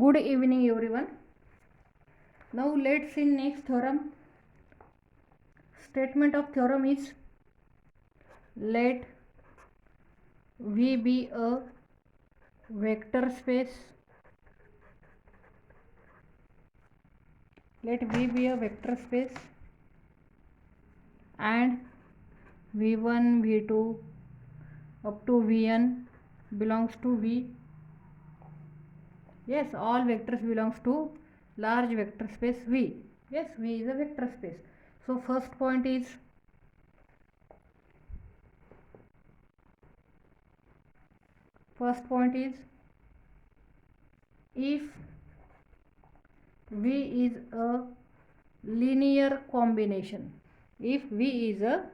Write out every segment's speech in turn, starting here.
Good evening everyone. Now let's see next theorem. Statement of theorem is let V be a vector space. Let V be a vector space and V1, V2 up to Vn belongs to V. Yes, all vectors belongs to large vector space V. Yes, V is a vector space. So first point is if V is a linear combination, if V is a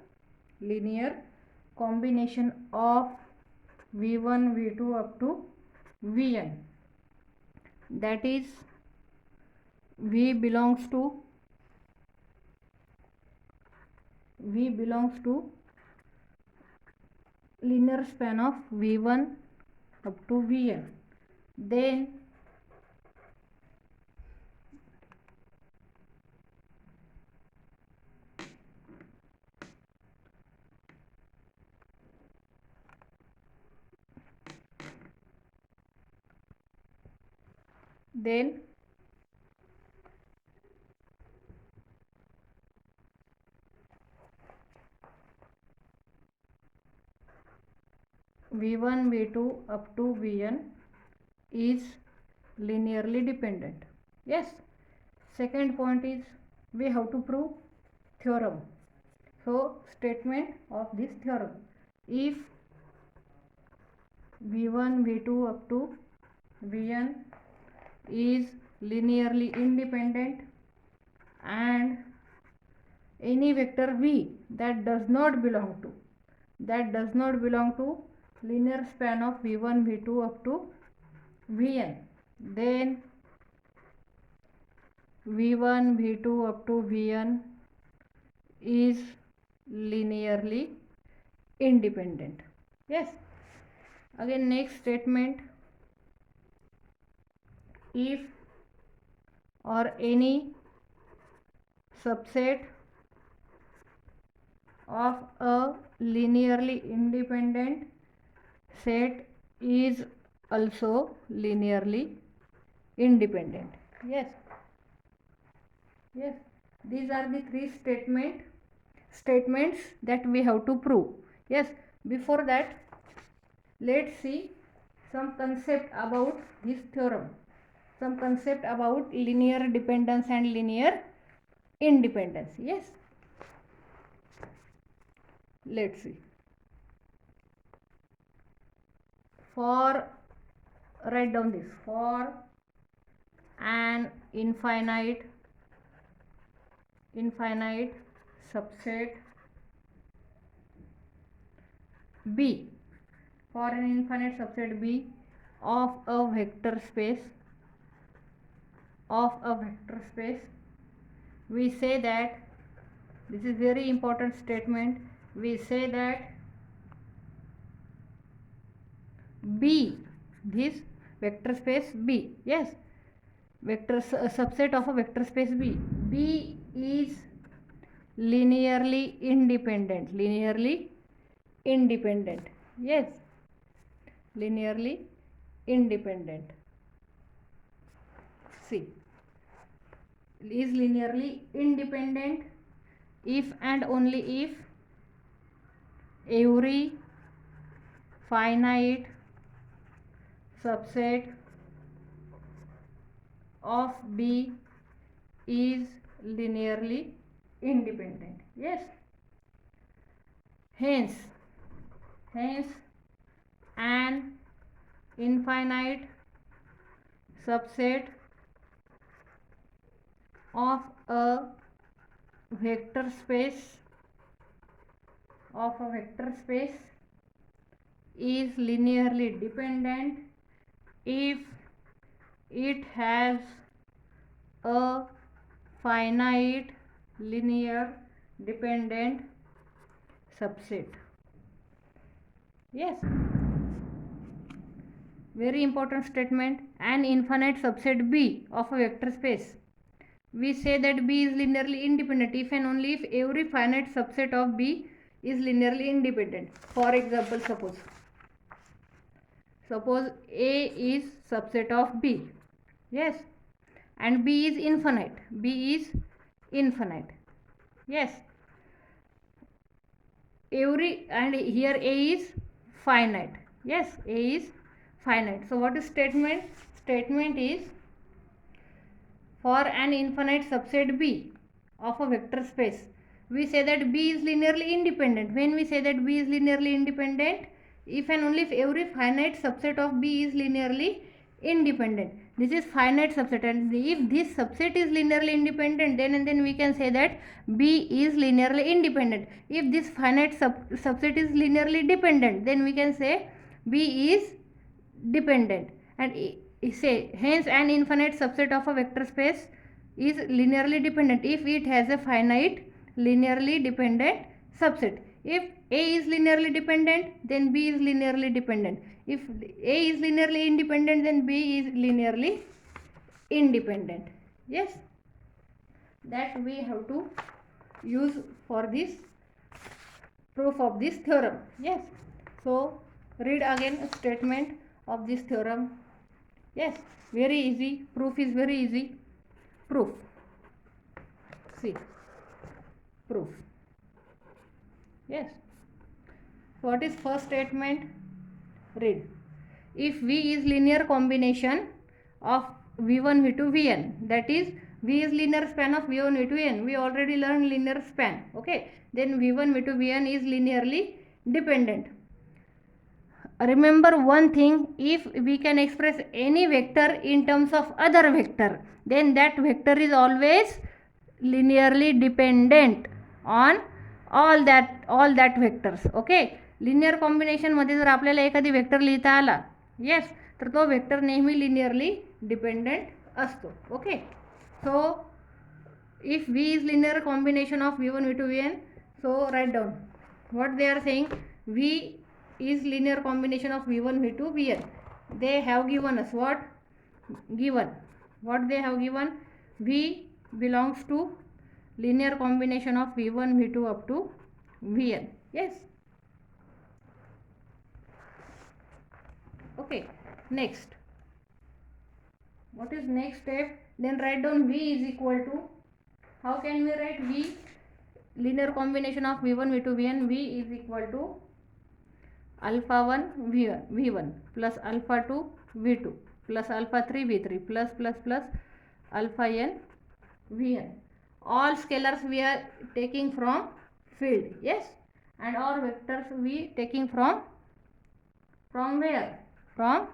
linear combination of V1, V2 up to Vn, that is V belongs to linear span of V1 up to Vn, then V1, V2 up to Vn is linearly dependent. Yes. Second point is we have to prove theorem. So statement of this theorem: if V1, V2 up to Vn is linearly independent and any vector V that does not belong to linear span of V1, V2 up to Vn, then V1, V2 up to Vn is linearly independent. Yes. Again, next statement: if or any subset of a linearly independent set is also linearly independent. Yes. These are the three statements that we have to prove. Yes. Before that, let's see some concept about this theorem, some concept about linear dependence and linear independence. Yes. Let's see. Write down this: for an infinite subset B, for an infinite subset B of a vector space, we say that, this is very important statement, we say that B, this vector space B, yes, subset of a vector space B is linearly independent. Yes, linearly independent. See, is linearly independent if and only if every finite subset of B is linearly independent. Yes. Hence an infinite subset of a vector space is linearly dependent if it has a finite linear dependent subset. Yes, very important statement. an infinite subset B of a vector space, we say that B is linearly independent if and only if every finite subset of B is linearly independent. For example, suppose A is subset of B, yes, and B is infinite. B is infinite, yes. And here A is finite, yes, A is finite. So what is statement? Statement is, for an infinite subset B of a vector space, we say that B is linearly independent. When we say that B is linearly independent, if and only if every finite subset of B is linearly independent. This is finite subset, and if this subset is linearly independent, then we can say that B is linearly independent. If this finite subset is linearly dependent, then we can say B is dependent. And say hence an infinite subset of a vector space is linearly dependent if it has a finite linearly dependent subset. If A is linearly dependent, then B is linearly dependent. If A is linearly independent, then B is linearly independent. Yes, that we have to use for this proof of this theorem. Yes, so read again a statement of this theorem. Yes, very easy. Proof is very easy. Proof. See, proof. Yes. What is first statement? Read. If V is linear combination of V1, V2, Vn, that is V is linear span of V1, V2, N. We already learned linear span. Okay. Then V1, V2, Vn is linearly dependent. Remember one thing, if we can express any vector in terms of other vector, then that vector is always linearly dependent on all that vectors. Okay, linear combination मध्ये जर आपल्याला एखादी vector लिहिता आला, yes, तर तो vector नेहमी linearly dependent असतो. Okay, so if V is linear combination of V1, V2, Vn, so write down what they are saying. V is linear combination of V1, V2, Vn. They have given us what? What they have given? V belongs to linear combination of V1, V2 up to Vn. Yes. Okay. Next. What is next step? Then write down V is equal to, how can we write V? Linear combination of V1, V2, Vn. V is equal to alpha 1 V1 plus alpha 2 V2 plus alpha 3 V3 plus alpha n Vn. All scalars we are taking from field, yes, and all vectors we taking from where? From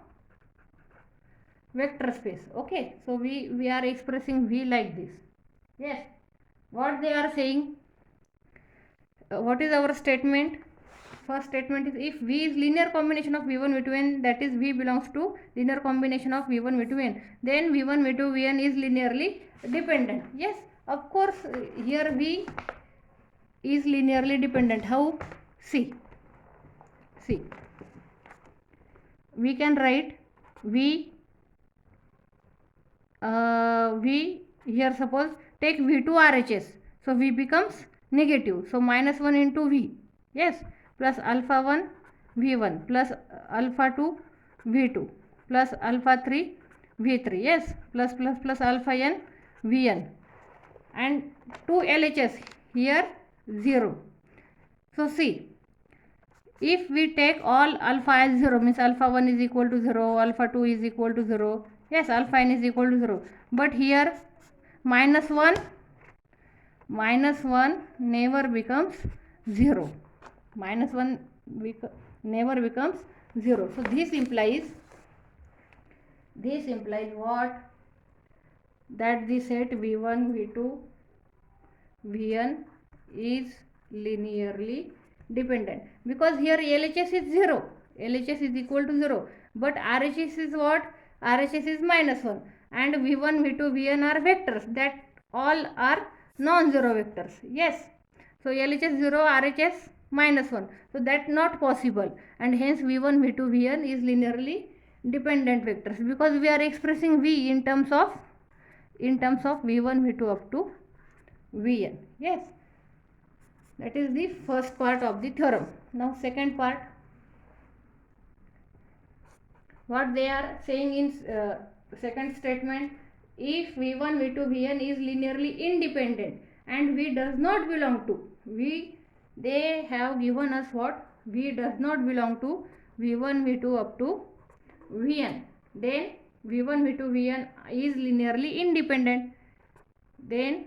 vector space. Okay, so we are expressing V like this. Yes, what they are saying, what is our statement? First statement is, if V is linear combination of V1, V2, N, that is V belongs to linear combination of V1, V2, N, then V1, V2, Vn is linearly dependent. Yes, of course, here V is linearly dependent. How? See, we can write V here, suppose take V2 RHS, so V becomes negative, so minus 1 into V, yes, plus alpha 1 V1 plus alpha 2 V2 plus alpha 3 V3, yes, plus alpha n Vn, and 2 LHS here 0. So see, if we take all alpha as 0, means alpha 1 is equal to 0, alpha 2 is equal to 0, yes, alpha n is equal to 0, but here minus 1 never becomes 0. Minus 1 never becomes 0. So this implies what? That the set V1, V2, Vn is linearly dependent, because here LHS is 0, LHS is equal to 0, but RHS is what? RHS is minus 1, and V1, V2, Vn are vectors, that all are non-zero vectors. Yes, so LHS 0, RHS minus 1, so that not possible, and hence V1, V2, Vn is linearly dependent vectors, because we are expressing v in terms of v1 v2 up to vn. Yes, that is the first part of the theorem. Now second part, what they are saying in second statement, if v1 v2 vn is linearly independent and v does not belong to they have given us what, v does not belong to v1 v2 up to vn, then v1 v2 vn is linearly independent. Then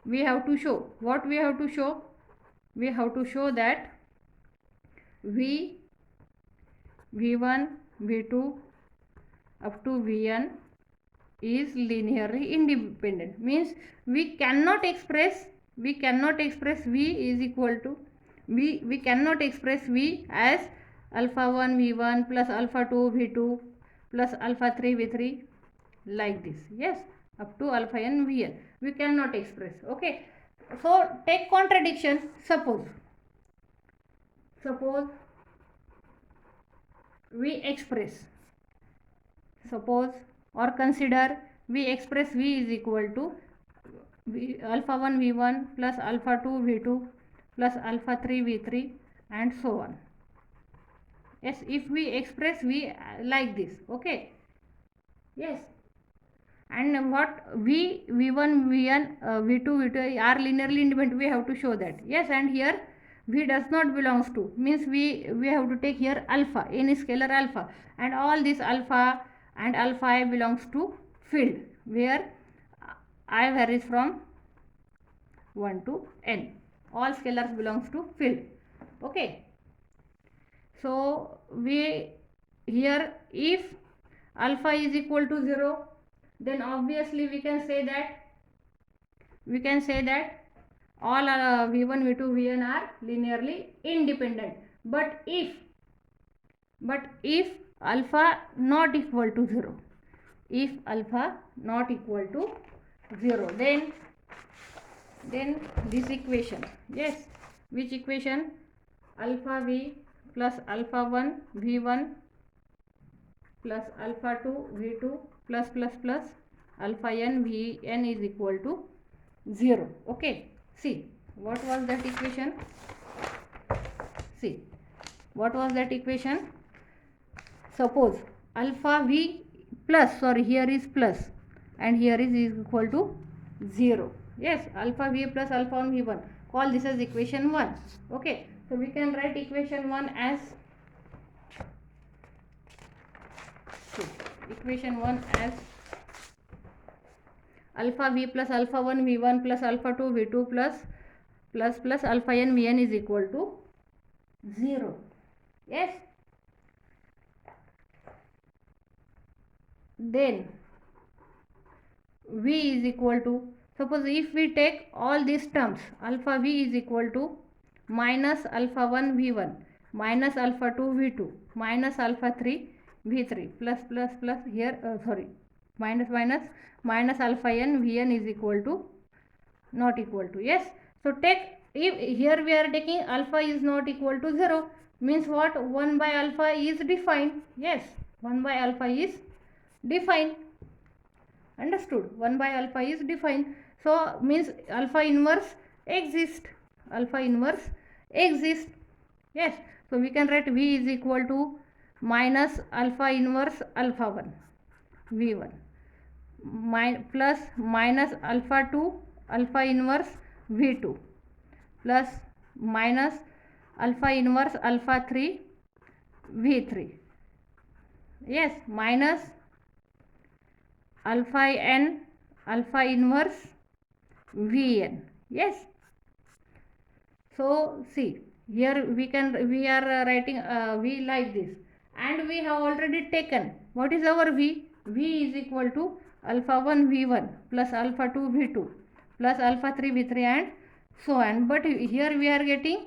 we have to show, what we have to show, we have to show that v1 v2 up to vn is linearly independent, means we cannot express v is equal to we cannot express v as alpha 1 v1 plus alpha 2 v2 plus alpha 3 v3 like this. Yes, up to alpha n vn we cannot express. Okay, so take contradiction. Suppose we express, suppose or consider we express v is equal to alpha 1 v1 plus alpha 2 v2 plus alpha 3 v3 and so on. Yes, if we express v like this. Okay, yes, and what v1 vn v2 v2 are linearly independent, we have to show that. Yes, and here v does not belongs to, means we have to take here alpha, any scalar alpha, and all this alpha and alpha I belongs to field where I varies from 1 to n, all scalars belongs to field. Okay, so we here, if alpha is equal to 0, then obviously we can say that all v1 v2 vn are linearly independent. But if alpha not equal to 0, if alpha not equal to 0, then this equation, yes, which equation, alpha v plus alpha 1 v1 plus alpha 2 v2 plus alpha n vn is equal to 0. Okay, see what was that equation, see what was that equation. Suppose alpha v plus, sorry, here is plus and here is equal to 0. Yes, alpha v plus alpha 1 v1, call this as equation 1. Okay, so we can write equation 1 as, equation 1 as alpha v plus alpha 1 v1 plus alpha 2 v2 plus alpha n vn is equal to 0. Yes, then v is equal to, suppose if we take all these terms, alpha v is equal to minus alpha 1 v1 minus alpha 2 v2 minus alpha 3 v3 plus here minus alpha n vn is equal to not equal to. Yes, so take, if here we are taking alpha is not equal to 0, means what, 1 by alpha is defined. Yes, 1 by alpha is defined, understood, 1 by alpha is defined, so means alpha inverse exists. Yes, so we can write v is equal to minus alpha inverse alpha 1 v1 plus minus alpha 2 alpha inverse v2 plus minus alpha inverse alpha 3 v3. Yes, minus alpha n alpha inverse vn. Yes, so see here we are writing v like this, and we have already taken, what is our v is equal to alpha 1 v1 plus alpha 2 v2 plus alpha 3 v3 and so on. But here we are getting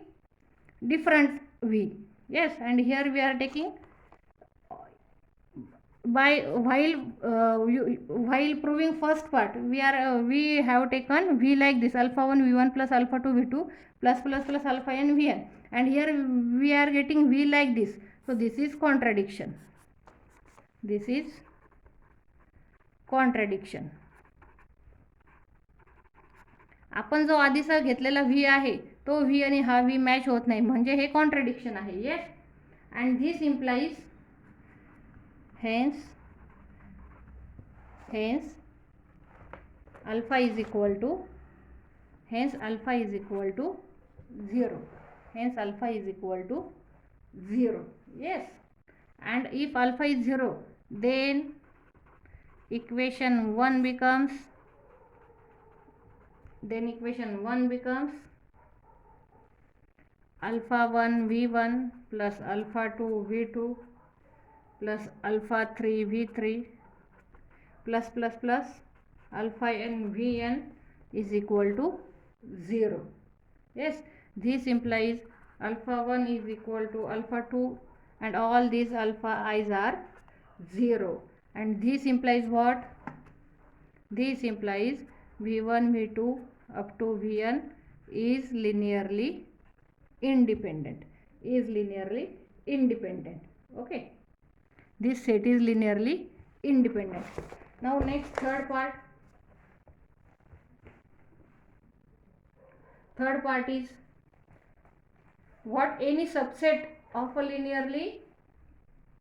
different v. Yes, and here we are taking while proving first part, we have taken v like this, alpha 1 v1 plus alpha 2 v2 plus alpha n vn, and here we are getting v like this, so this is contradiction. this is contradiction. आपण जो आधीचा घेतलेला V आहे तो V आणि हा V match होत नाही, म्हणजे हे कॉन्ट्रडिक्शन आहे. Yes, and this implies hence alpha is equal to 0. Hence alpha is equal to 0. Yes, and if alpha is 0, then equation 1 becomes alpha 1 v1 plus alpha 2 v2 plus alpha 3 v3 plus alpha n vn is equal to 0. Yes, this implies alpha 1 is equal to alpha 2 and all these alpha i's are 0, and this implies what? This implies v1 v2 up to vn is linearly independent. Okay, this set is linearly independent. Now next, third part is what? Any subset of a linearly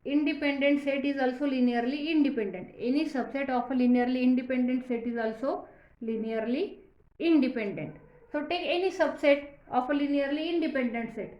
independent set is also linearly independent. Any subset of a linearly independent set is also linearly independent. So take any subset of a linearly independent set.